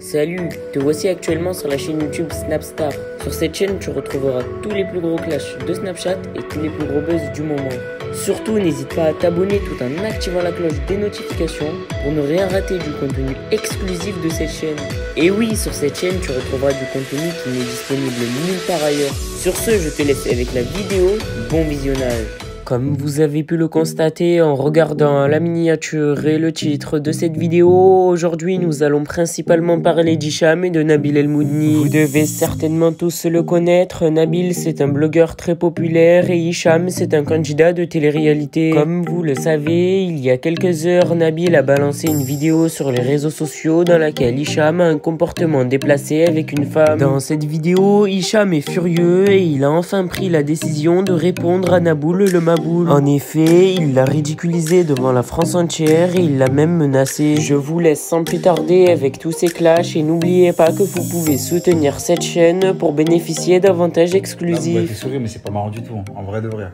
Salut, te voici actuellement sur la chaîne YouTube Snapstar. Sur cette chaîne, tu retrouveras tous les plus gros clashs de Snapchat et tous les plus gros buzz du moment. Surtout, n'hésite pas à t'abonner tout en activant la cloche des notifications pour ne rien rater du contenu exclusif de cette chaîne. Et oui, sur cette chaîne, tu retrouveras du contenu qui n'est disponible nulle part ailleurs. Sur ce, je te laisse avec la vidéo. Bon visionnage. Comme vous avez pu le constater en regardant la miniature et le titre de cette vidéo, aujourd'hui nous allons principalement parler d'Hicham et de Nabil El Moudni. Vous devez certainement tous le connaître, Nabil c'est un blogueur très populaire et Hicham c'est un candidat de télé-réalité. Comme vous le savez, il y a quelques heures, Nabil a balancé une vidéo sur les réseaux sociaux dans laquelle Hicham a un comportement déplacé avec une femme. Dans cette vidéo, Hicham est furieux et il a enfin pris la décision de répondre à Naboul le Maboul. En effet, il l'a ridiculisé devant la France entière et il l'a même menacé. Je vous laisse sans plus tarder avec tous ces clashs et n'oubliez pas que vous pouvez soutenir cette chaîne pour bénéficier d'avantages exclusifs. Vous m'avez fait sourire, mais c'est pas marrant du tout, hein. En vrai de vrai.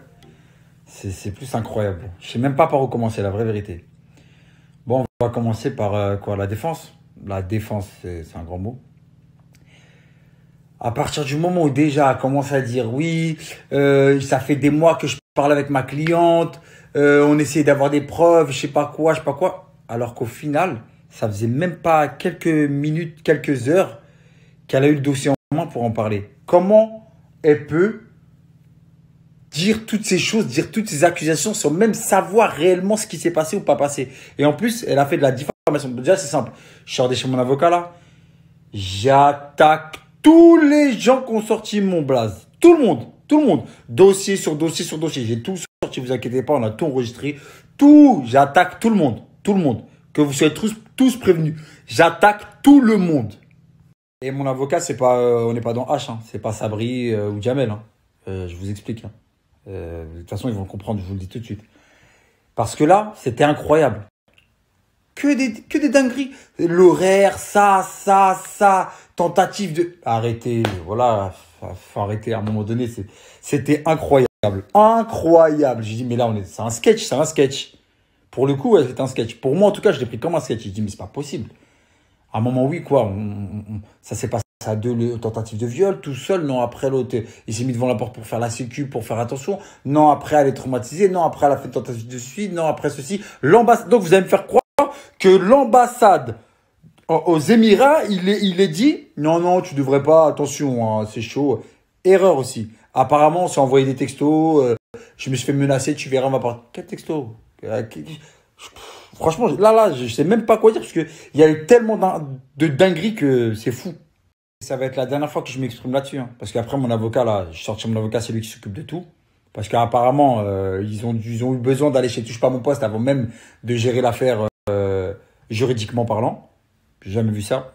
C'est plus incroyable. Je sais même pas par où commencer, la vraie vérité. Bon, on va commencer par quoi? La défense. La défense, c'est un grand mot. À partir du moment où déjà elle commence à dire oui, ça fait des mois que je parle avec ma cliente, on essaie d'avoir des preuves, je sais pas quoi, alors qu'au final, ça faisait même pas quelques minutes, quelques heures qu'elle a eu le dossier en main pour en parler. Comment elle peut dire toutes ces choses, dire toutes ces accusations sans même savoir réellement ce qui s'est passé ou pas passé? Et en plus, elle a fait de la diffamation. Déjà, c'est simple. Je sors de chez mon avocat là, j'attaque tous les gens qui ont sorti mon blaze. Tout le monde. Dossier sur dossier sur dossier. J'ai tout sorti, vous inquiétez pas, on a tout enregistré. Tout, j'attaque tout le monde. Tout le monde. Que vous soyez tous prévenus. J'attaque tout le monde. Et mon avocat, c'est pas, on n'est pas dans H, hein. C'est pas Sabri ou Jamel, hein. Je vous explique, hein. De toute façon, ils vont le comprendre, je vous le dis tout de suite. Parce que là, c'était incroyable. Que des dingueries. L'horaire, ça. Tentative de... Arrêtez, voilà. Faut arrêter à un moment donné. C'était incroyable. Incroyable. J'ai dit, mais là, c'est un sketch. Pour le coup, ouais, c'était un sketch. Pour moi, en tout cas, je l'ai pris comme un sketch. J'ai dit, mais c'est pas possible. À un moment, oui, quoi. Ça s'est passé à deux tentatives de viol, tout seul. Non, après, l'autre, il s'est mis devant la porte pour faire la sécu, pour faire attention. Non, après, elle est traumatisée. Non, après, elle a fait une tentative de suicide. Non, après, ceci. L'ambassade. Donc, vous allez me faire croire que l'ambassade aux Émirats, il est dit, non, tu devrais pas, attention, hein, c'est chaud. Erreur aussi. Apparemment, on s'est envoyé des textos, je me suis fait menacer, tu verras, on va parler. Quel texto? Franchement, là, je sais même pas quoi dire, parce qu'il y a eu tellement de dingueries que c'est fou. Ça va être la dernière fois que je m'exprime là-dessus, hein, parce qu'après, mon avocat, là, je sortis mon avocat, c'est lui qui s'occupe de tout. Parce qu'apparemment, ils ont eu besoin d'aller chez Touche pas mon poste avant même de gérer l'affaire juridiquement parlant. J'ai jamais vu ça.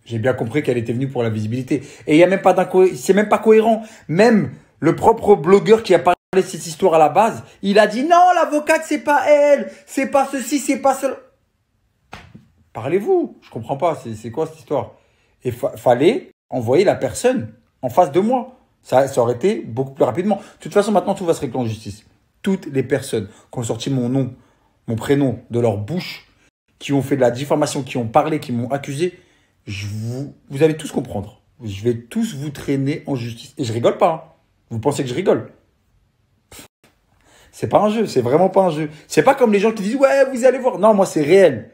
J'ai bien compris qu'elle était venue pour la visibilité. Et il y a même pas c'est même pas cohérent. Même le propre blogueur qui a parlé de cette histoire à la base, il a dit non, l'avocate c'est pas elle, c'est pas ceci, c'est pas cela. Parlez-vous, je comprends pas. C'est quoi cette histoire? Et fallait envoyer la personne en face de moi. Ça aurait été beaucoup plus rapidement. De toute façon, maintenant tout va se régler en justice. Toutes les personnes qui ont sorti mon nom, mon prénom de leur bouche, qui ont fait de la diffamation, qui ont parlé, qui m'ont accusé, vous allez tous comprendre. Je vais tous vous traîner en justice. Et je rigole pas, hein. Vous pensez que je rigole? C'est pas un jeu, c'est vraiment pas un jeu. C'est pas comme les gens qui disent, ouais, vous allez voir. Non, moi, c'est réel.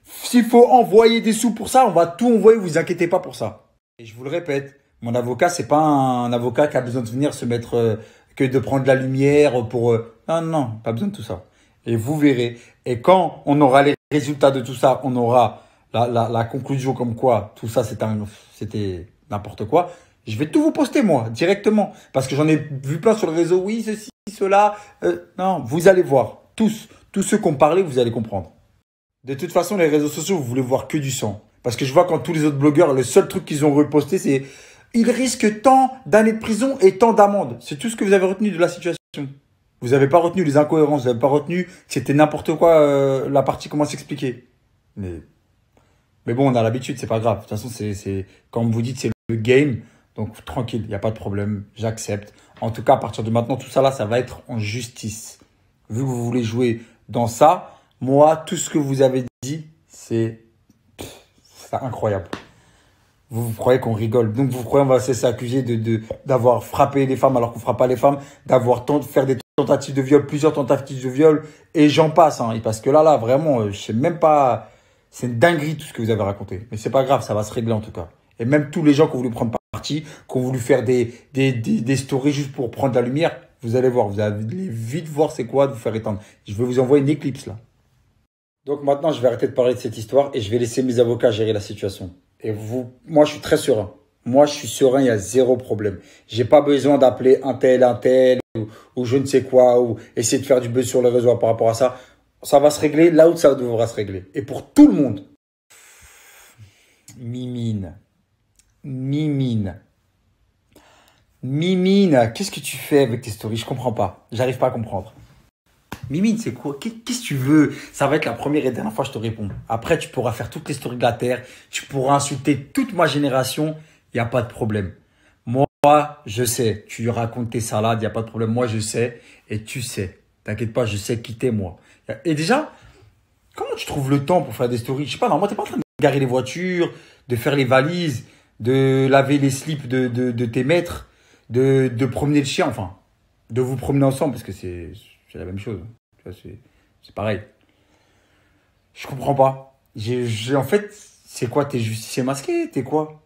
S'il faut envoyer des sous pour ça, on va tout envoyer, vous inquiétez pas pour ça. Et je vous le répète, mon avocat, c'est pas un avocat qui a besoin de venir se mettre, que de prendre de la lumière pour... Non, pas besoin de tout ça. Et vous verrez. Et quand on aura les résultats de tout ça, on aura la conclusion comme quoi tout ça c'était n'importe quoi. Je vais tout vous poster moi, directement. Parce que j'en ai vu plein sur le réseau. Oui, ceci, cela. Non, vous allez voir. Tous ceux qui ont parlé, vous allez comprendre. De toute façon, les réseaux sociaux, vous voulez voir que du sang. Parce que je vois quand tous les autres blogueurs, le seul truc qu'ils ont reposté, c'est ils risquent tant d'années de prison et tant d'amendes. C'est tout ce que vous avez retenu de la situation. Vous n'avez pas retenu les incohérences, vous n'avez pas retenu que c'était n'importe quoi, la partie comment s'expliquer. Mais bon, on a l'habitude, c'est pas grave. De toute façon, comme vous dites, c'est le game. Donc, tranquille, il n'y a pas de problème, j'accepte. En tout cas, à partir de maintenant, tout ça là, ça va être en justice. Vu que vous voulez jouer dans ça, moi, tout ce que vous avez dit, c'est incroyable. Vous croyez qu'on rigole. Donc, vous croyez qu'on va se laisser accuser d'avoir frappé les femmes alors qu'on ne frappe pas les femmes, d'avoir faire des tentatives de viol, plusieurs tentatives de viol, et j'en passe. Hein. Parce que là, vraiment, je sais même pas. C'est une dinguerie tout ce que vous avez raconté. Mais c'est pas grave, ça va se régler en tout cas. Et même tous les gens qui ont voulu prendre parti, qui ont voulu faire des stories juste pour prendre la lumière, vous allez voir, vous allez vite voir c'est quoi de vous faire éteindre. Je vais vous envoyer une éclipse là. Donc maintenant, je vais arrêter de parler de cette histoire et je vais laisser mes avocats gérer la situation. Et moi, je suis très serein. Moi, je suis serein, il y a zéro problème. J'ai pas besoin d'appeler un tel, ou je ne sais quoi, ou essayer de faire du buzz sur les réseaux par rapport à ça. Ça va se régler là où ça devra se régler. Et pour tout le monde. Mimine. Qu'est-ce que tu fais avec tes stories? Je comprends pas. J'arrive pas à comprendre. Mimine, c'est quoi? Qu'est-ce que tu veux? Ça va être la première et dernière fois que je te réponds. Après, tu pourras faire toutes les stories de la Terre. Tu pourras insulter toute ma génération. Il n'y a pas de problème. Moi, je sais. Tu racontes tes salades. Il n'y a pas de problème. Moi, je sais. Et tu sais. T'inquiète pas, je sais qui t'es, moi. Et déjà, comment tu trouves le temps pour faire des stories? Je sais pas, normalement, t'es pas en train de garer les voitures, de faire les valises, de laver les slips de tes maîtres, de promener le chien, enfin, de vous promener ensemble, parce que c'est la même chose. C'est pareil. Je comprends pas. En fait, c'est quoi? T'es justicier masqué? T'es quoi?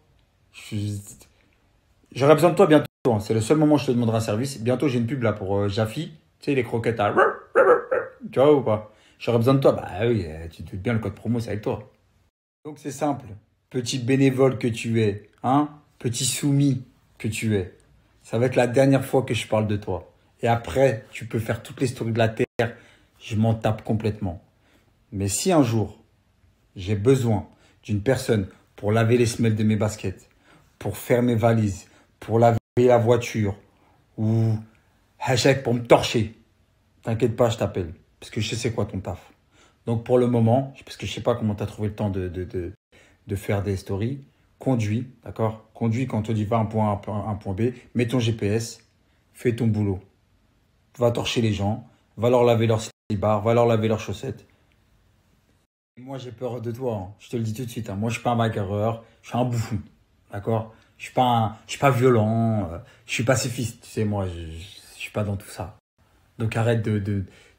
J'aurais besoin de toi bientôt. Hein. C'est le seul moment où je te demanderai un service. Bientôt, j'ai une pub là pour Jaffi. Tu sais, les croquettes à... Tu vois ou pas? J'aurais besoin de toi. Bah oui, tu te doutes bien, le code promo, c'est avec toi. Donc c'est simple. Petit bénévole que tu es, hein? Petit soumis que tu es. Ça va être la dernière fois que je parle de toi. Et après, tu peux faire toutes les stories de la Terre. Je m'en tape complètement. Mais si un jour, j'ai besoin d'une personne pour laver les semelles de mes baskets, pour faire mes valises, pour laver la voiture, ou hashtag pour me torcher, t'inquiète pas, je t'appelle. Parce que je sais c'est quoi ton taf. Donc pour le moment, parce que je sais pas comment tu as trouvé le temps de faire des stories, conduis, d'accord? Conduis quand on te dit va un point A, un point B, mets ton GPS, fais ton boulot. Va torcher les gens, va leur laver leurs slibards, va leur laver leurs chaussettes. Moi j'ai peur de toi, hein. Je te le dis tout de suite. Hein. Moi je suis pas un bagarreur, je suis un bouffon, d'accord? Je suis pas violent, je suis pacifiste, tu sais, moi je suis pas dans tout ça. Donc arrête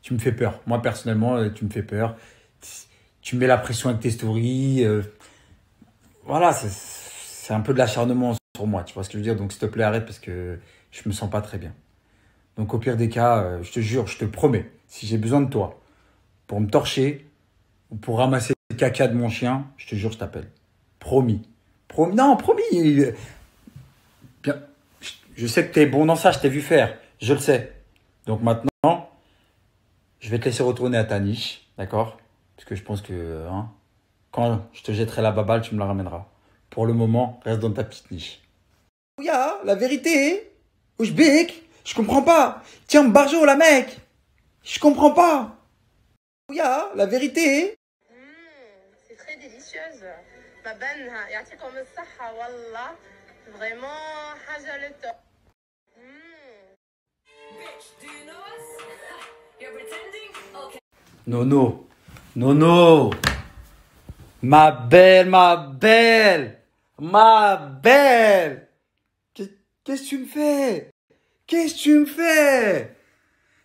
tu me fais peur. Moi, personnellement, tu me fais peur. Tu mets la pression avec tes stories. Voilà, c'est un peu de l'acharnement sur moi. Tu vois ce que je veux dire? Donc, s'il te plaît, arrête parce que je me sens pas très bien. Donc, au pire des cas, je te jure, je te promets, si j'ai besoin de toi pour me torcher ou pour ramasser le caca de mon chien, je te jure, je t'appelle. Promis. Non, promis. Bien. Je sais que tu es bon dans ça, je t'ai vu faire. Je le sais. Donc, maintenant, je vais te laisser retourner à ta niche, d'accord? Parce que je pense que quand je te jetterai la baballe, tu me la ramèneras. Pour le moment, reste dans ta petite niche. Ouya, la vérité, Oujbek, je comprends pas. Tiens, Barjo, la mec, je comprends pas. Ouya, la vérité. C'est très délicieuse. Ma banne, يعطيكم الصحة والله. Vraiment, حاجة للتو. Nono, Nono, ma belle. Qu'est-ce que tu me fais? Qu'est-ce que tu me fais?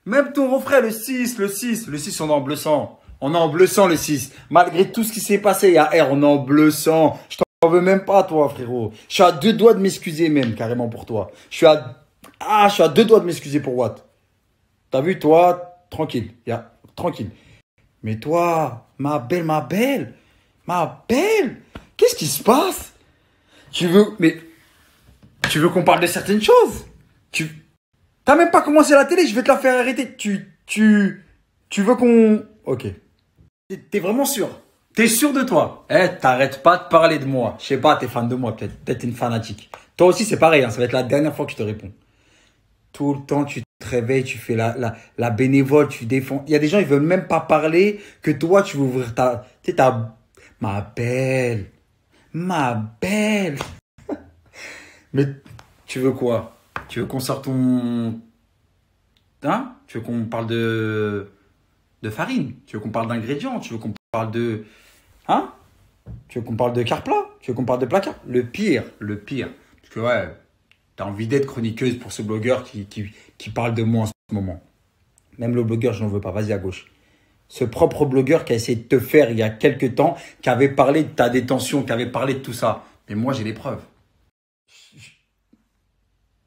Même ton refrain, le 6, on est en bleu sang. On est en bleu sang, le 6. Malgré tout ce qui s'est passé, il y a R, on est en bleu sang. Je t'en veux même pas, toi, frérot. Je suis à 2 doigts de m'excuser même, carrément, pour toi. Je suis à 2 doigts de m'excuser pour Watt. T'as vu, toi, tranquille. Tranquille. Mais toi, ma belle, qu'est-ce qui se passe? Tu veux qu'on parle de certaines choses? T'as même pas commencé la télé, je vais te la faire arrêter. Tu veux qu'on... Ok. T'es vraiment sûr? T'es sûr de toi? T'arrêtes pas de parler de moi. Je sais pas, t'es fan de moi, peut-être une fanatique. Toi aussi, c'est pareil, hein, ça va être la dernière fois que je te réponds. Tout le temps, tu te réveilles, tu fais la bénévole, tu défends. Il y a des gens, ils veulent même pas parler, que toi, tu veux ouvrir tu sais, ma belle. Mais tu veux quoi? Tu veux qu'on sorte ton... Hein? Tu veux qu'on parle de farine? Tu veux qu'on parle d'ingrédients? Tu veux qu'on parle de... Hein? Tu veux qu'on parle de Carpla? Tu veux qu'on parle de placard? Le pire. Parce que ouais, t'as envie d'être chroniqueuse pour ce blogueur qui parle de moi en ce moment. Même le blogueur, je n'en veux pas. Vas-y à gauche. Ce propre blogueur qui a essayé de te faire il y a quelques temps, qui avait parlé de ta détention, qui avait parlé de tout ça. Mais moi, j'ai les preuves.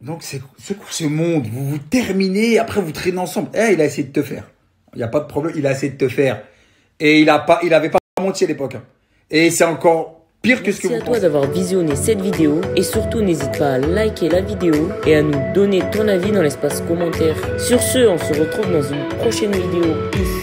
Donc, c'est quoi ce monde? Vous vous terminez, après vous traînez ensemble. Il a essayé de te faire. Il n'y a pas de problème, il a essayé de te faire. Et il avait pas menti à l'époque. Et c'est encore pire que ce que vous pensez. Merci à toi d'avoir visionné cette vidéo. Et surtout, n'hésite pas à liker la vidéo et à nous donner ton avis dans l'espace commentaire. Sur ce, on se retrouve dans une prochaine vidéo. Peace.